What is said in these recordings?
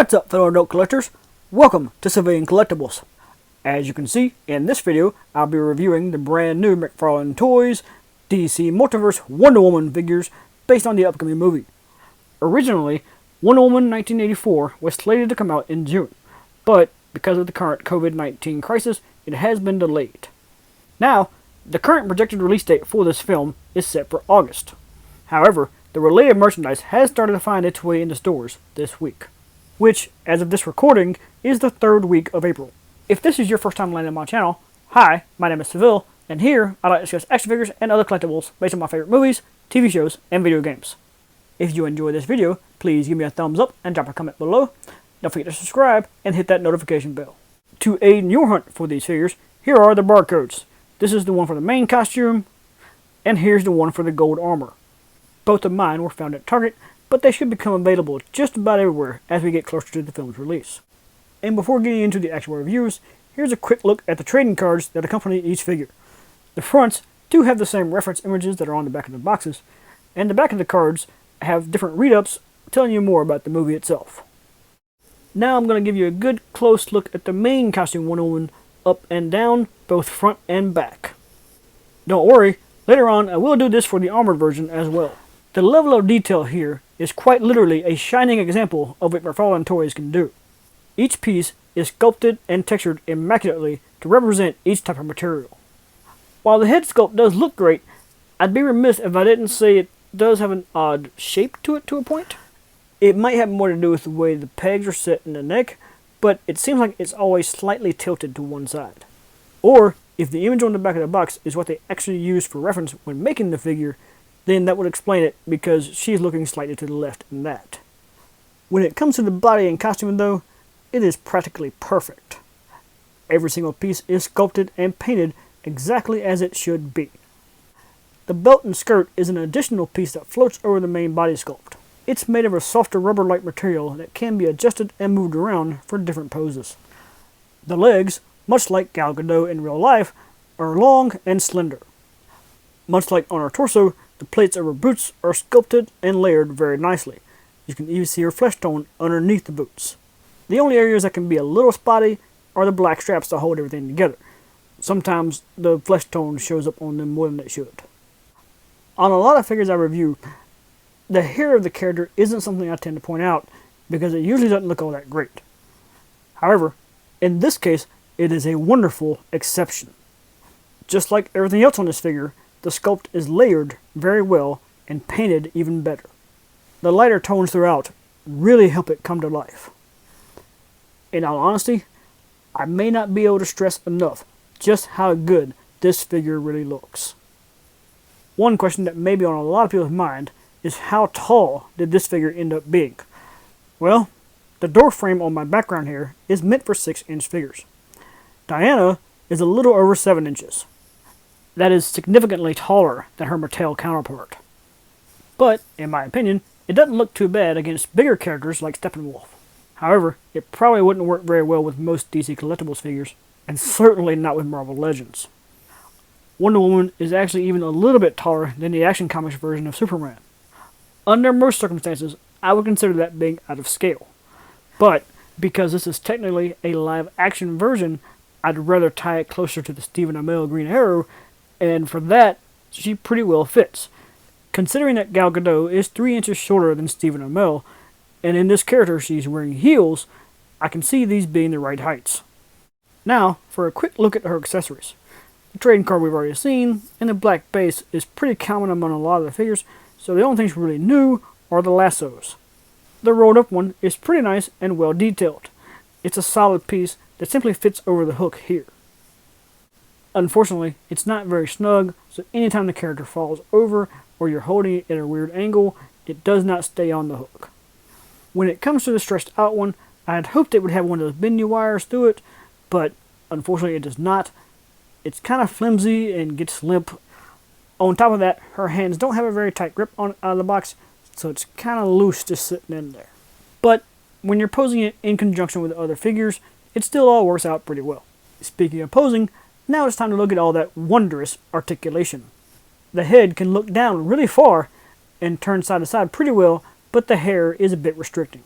What's up, fellow adult collectors? Welcome to SeViLion Collectibles. As you can see, in this video, I'll be reviewing the brand new McFarlane Toys DC Multiverse Wonder Woman figures based on the upcoming movie. Originally, Wonder Woman 1984 was slated to come out in June, but because of the current COVID-19 crisis, it has been delayed. Now, the current projected release date for this film is set for August. However, the related merchandise has started to find its way into stores this week, which, as of this recording, is the 3rd week of April. If this is your first time landing on my channel, hi, my name is SeViL, and here I like to discuss action figures and other collectibles based on my favorite movies, TV shows, and video games. If you enjoyed this video, please give me a thumbs up and drop a comment below. Don't forget to subscribe and hit that notification bell. To aid in your hunt for these figures, here are the barcodes. This is the one for the main costume, and here's the one for the gold armor. Both of mine were found at Target, but they should become available just about everywhere as we get closer to the film's release. And before getting into the actual reviews, here's a quick look at the trading cards that accompany each figure. The fronts do have the same reference images that are on the back of the boxes, and the back of the cards have different read-ups telling you more about the movie itself. Now I'm going to give you a good close look at the main costume Wonder Woman up and down, both front and back. Don't worry, later on I will do this for the armored version as well. The level of detail here is quite literally a shining example of what McFarlane Toys can do. Each piece is sculpted and textured immaculately to represent each type of material. While the head sculpt does look great, I'd be remiss if I didn't say it does have an odd shape to it to a point. It might have more to do with the way the pegs are set in the neck, but it seems like it's always slightly tilted to one side. Or, if the image on the back of the box is what they actually used for reference when making the figure, then that would explain it, because she's looking slightly to the left in that. When it comes to the body and costume though, it is practically perfect. Every single piece is sculpted and painted exactly as it should be. The belt and skirt is an additional piece that floats over the main body sculpt. It's made of a softer rubber-like material that can be adjusted and moved around for different poses. The legs, much like Gal Gadot in real life, are long and slender. Much like on her torso, the plates of her boots are sculpted and layered very nicely. You can even see her flesh tone underneath the boots. The only areas that can be a little spotty are the black straps that hold everything together. Sometimes the flesh tone shows up on them more than it should. On a lot of figures I review, the hair of the character isn't something I tend to point out because it usually doesn't look all that great. However, in this case, it is a wonderful exception. Just like everything else on this figure, the sculpt is layered very well and painted even better. The lighter tones throughout really help it come to life. In all honesty, I may not be able to stress enough just how good this figure really looks. One question that may be on a lot of people's mind is how tall did this figure end up being? Well, the door frame on my background here is meant for 6-inch figures. Diana is a little over 7 inches. That is significantly taller than her Mattel counterpart. But, in my opinion, it doesn't look too bad against bigger characters like Steppenwolf. However, it probably wouldn't work very well with most DC Collectibles figures, and certainly not with Marvel Legends. Wonder Woman is actually even a little bit taller than the Action Comics version of Superman. Under most circumstances, I would consider that being out of scale. But, because this is technically a live-action version, I'd rather tie it closer to the Stephen Amell Green Arrow, and for that, she pretty well fits. Considering that Gal Gadot is 3 inches shorter than Stephen Amell, and in this character she's wearing heels, I can see these being the right heights. Now, for a quick look at her accessories. The trading card we've already seen, and the black base is pretty common among a lot of the figures, so the only things really new are the lassos. The rolled up one is pretty nice and well detailed. It's a solid piece that simply fits over the hook here. Unfortunately, it's not very snug, so anytime the character falls over or you're holding it at a weird angle, it does not stay on the hook. When it comes to the stretched out one, I had hoped it would have one of those bendy wires through it, but unfortunately it does not. It's kind of flimsy and gets limp. On top of that, her hands don't have a very tight grip on it out of the box, so it's kind of loose just sitting in there. But when you're posing it in conjunction with other figures, it still all works out pretty well. Speaking of posing, now it's time to look at all that wondrous articulation. The head can look down really far and turn side to side pretty well, but the hair is a bit restricting.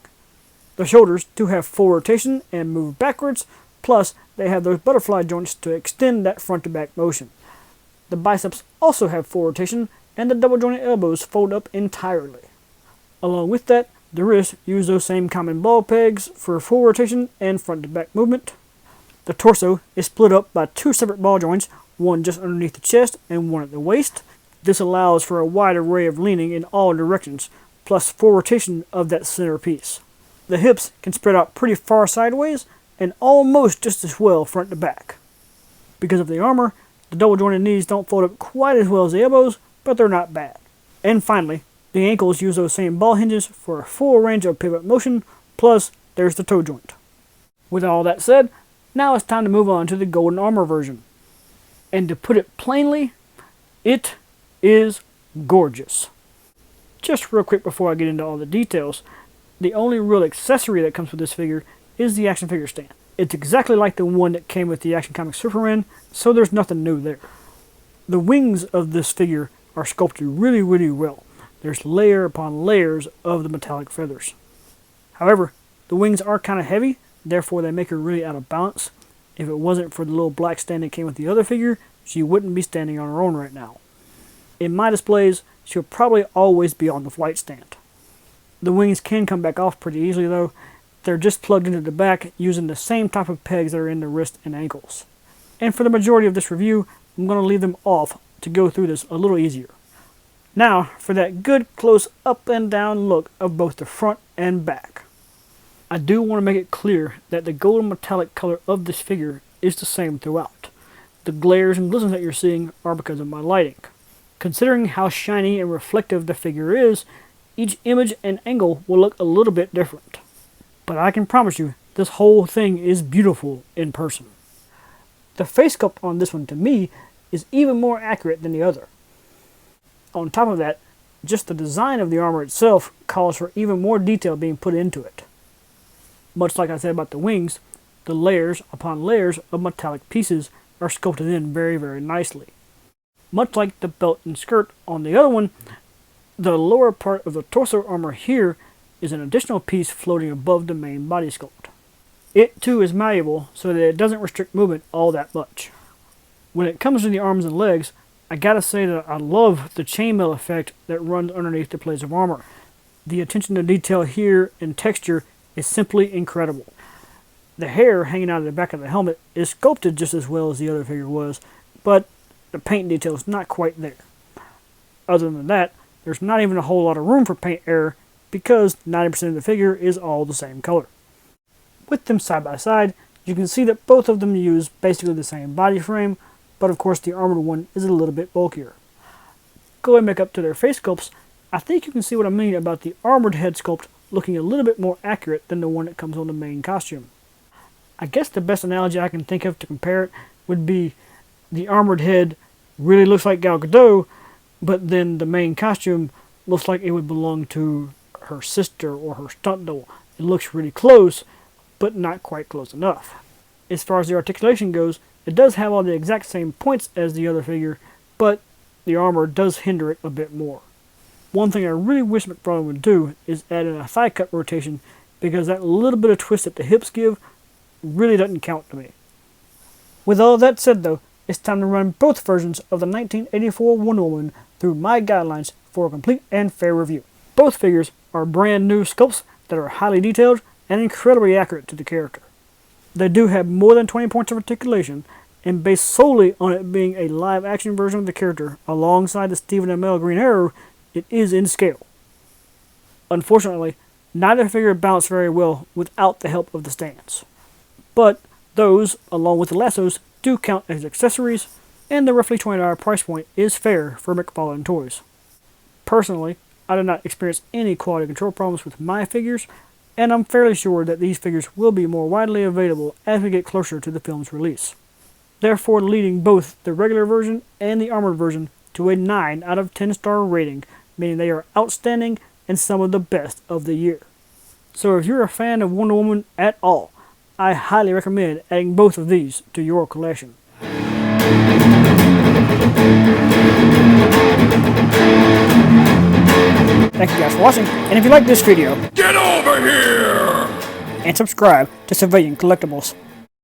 The shoulders do have full rotation and move backwards, plus they have those butterfly joints to extend that front to back motion. The biceps also have full rotation, and the double jointed elbows fold up entirely. Along with that, the wrists use those same common ball pegs for full rotation and front to back movement. The torso is split up by two separate ball joints, one just underneath the chest and one at the waist. This allows for a wide array of leaning in all directions, plus full rotation of that center piece. The hips can spread out pretty far sideways and almost just as well front to back. Because of the armor, the double jointed knees don't fold up quite as well as the elbows, but they're not bad. And finally, the ankles use those same ball hinges for a full range of pivot motion, plus there's the toe joint. With all that said, now it's time to move on to the golden armor version. And to put it plainly, it is gorgeous. Just real quick before I get into all the details, the only real accessory that comes with this figure is the action figure stand. It's exactly like the one that came with the Action Comics Superman, so there's nothing new there. The wings of this figure are sculpted really, really well. There's layer upon layers of the metallic feathers. However, the wings are kind of heavy, therefore they make her really out of balance. If it wasn't for the little black stand that came with the other figure, she wouldn't be standing on her own right now. In my displays, she'll probably always be on the flight stand. The wings can come back off pretty easily though. They're just plugged into the back using the same type of pegs that are in the wrist and ankles. And for the majority of this review, I'm going to leave them off to go through this a little easier. Now, for that good close up and down look of both the front and back. I do want to make it clear that the golden metallic color of this figure is the same throughout. The glares and glistens that you're seeing are because of my lighting. Considering how shiny and reflective the figure is, each image and angle will look a little bit different. But I can promise you, this whole thing is beautiful in person. The face sculpt on this one, to me, is even more accurate than the other. On top of that, just the design of the armor itself calls for even more detail being put into it. Much like I said about the wings, the layers upon layers of metallic pieces are sculpted in very, very nicely. Much like the belt and skirt on the other one, the lower part of the torso armor here is an additional piece floating above the main body sculpt. It too is malleable so that it doesn't restrict movement all that much. When it comes to the arms and legs, I gotta say that I love the chainmail effect that runs underneath the plates of armor. The attention to detail here and texture is simply incredible. The hair hanging out of the back of the helmet is sculpted just as well as the other figure was, but the paint detail is not quite there. Other than that, there's not even a whole lot of room for paint error because 90% of the figure is all the same color. With them side by side, you can see that both of them use basically the same body frame, but of course the armored one is a little bit bulkier. Going back up to their face sculpts, I think you can see what I mean about the armored head sculpt looking a little bit more accurate than the one that comes on the main costume. I guess the best analogy I can think of to compare it would be the armored head really looks like Gal Gadot, but then the main costume looks like it would belong to her sister or her stunt double. It looks really close, but not quite close enough. As far as the articulation goes, it does have all the exact same points as the other figure, but the armor does hinder it a bit more. One thing I really wish McFarlane would do is add in a thigh cut rotation, because that little bit of twist that the hips give really doesn't count to me. With all that said though, it's time to run both versions of the 1984 Wonder Woman through my guidelines for a complete and fair review. Both figures are brand new sculpts that are highly detailed and incredibly accurate to the character. They do have more than 20 points of articulation, and based solely on it being a live action version of the character alongside the Stephen Amell Green Arrow, it is in scale. Unfortunately, neither figure balanced very well without the help of the stands. But those, along with the lassos, do count as accessories, and the roughly $20 price point is fair for McFarlane Toys. Personally, I did not experience any quality control problems with my figures, and I'm fairly sure that these figures will be more widely available as we get closer to the film's release. Therefore leading both the regular version and the armored version to a 9 out of 10 star rating, meaning they are outstanding and some of the best of the year. So if you're a fan of Wonder Woman at all, I highly recommend adding both of these to your collection. Thank you guys for watching, and if you like this video, Get over here! and subscribe to SeViLion Collectibles.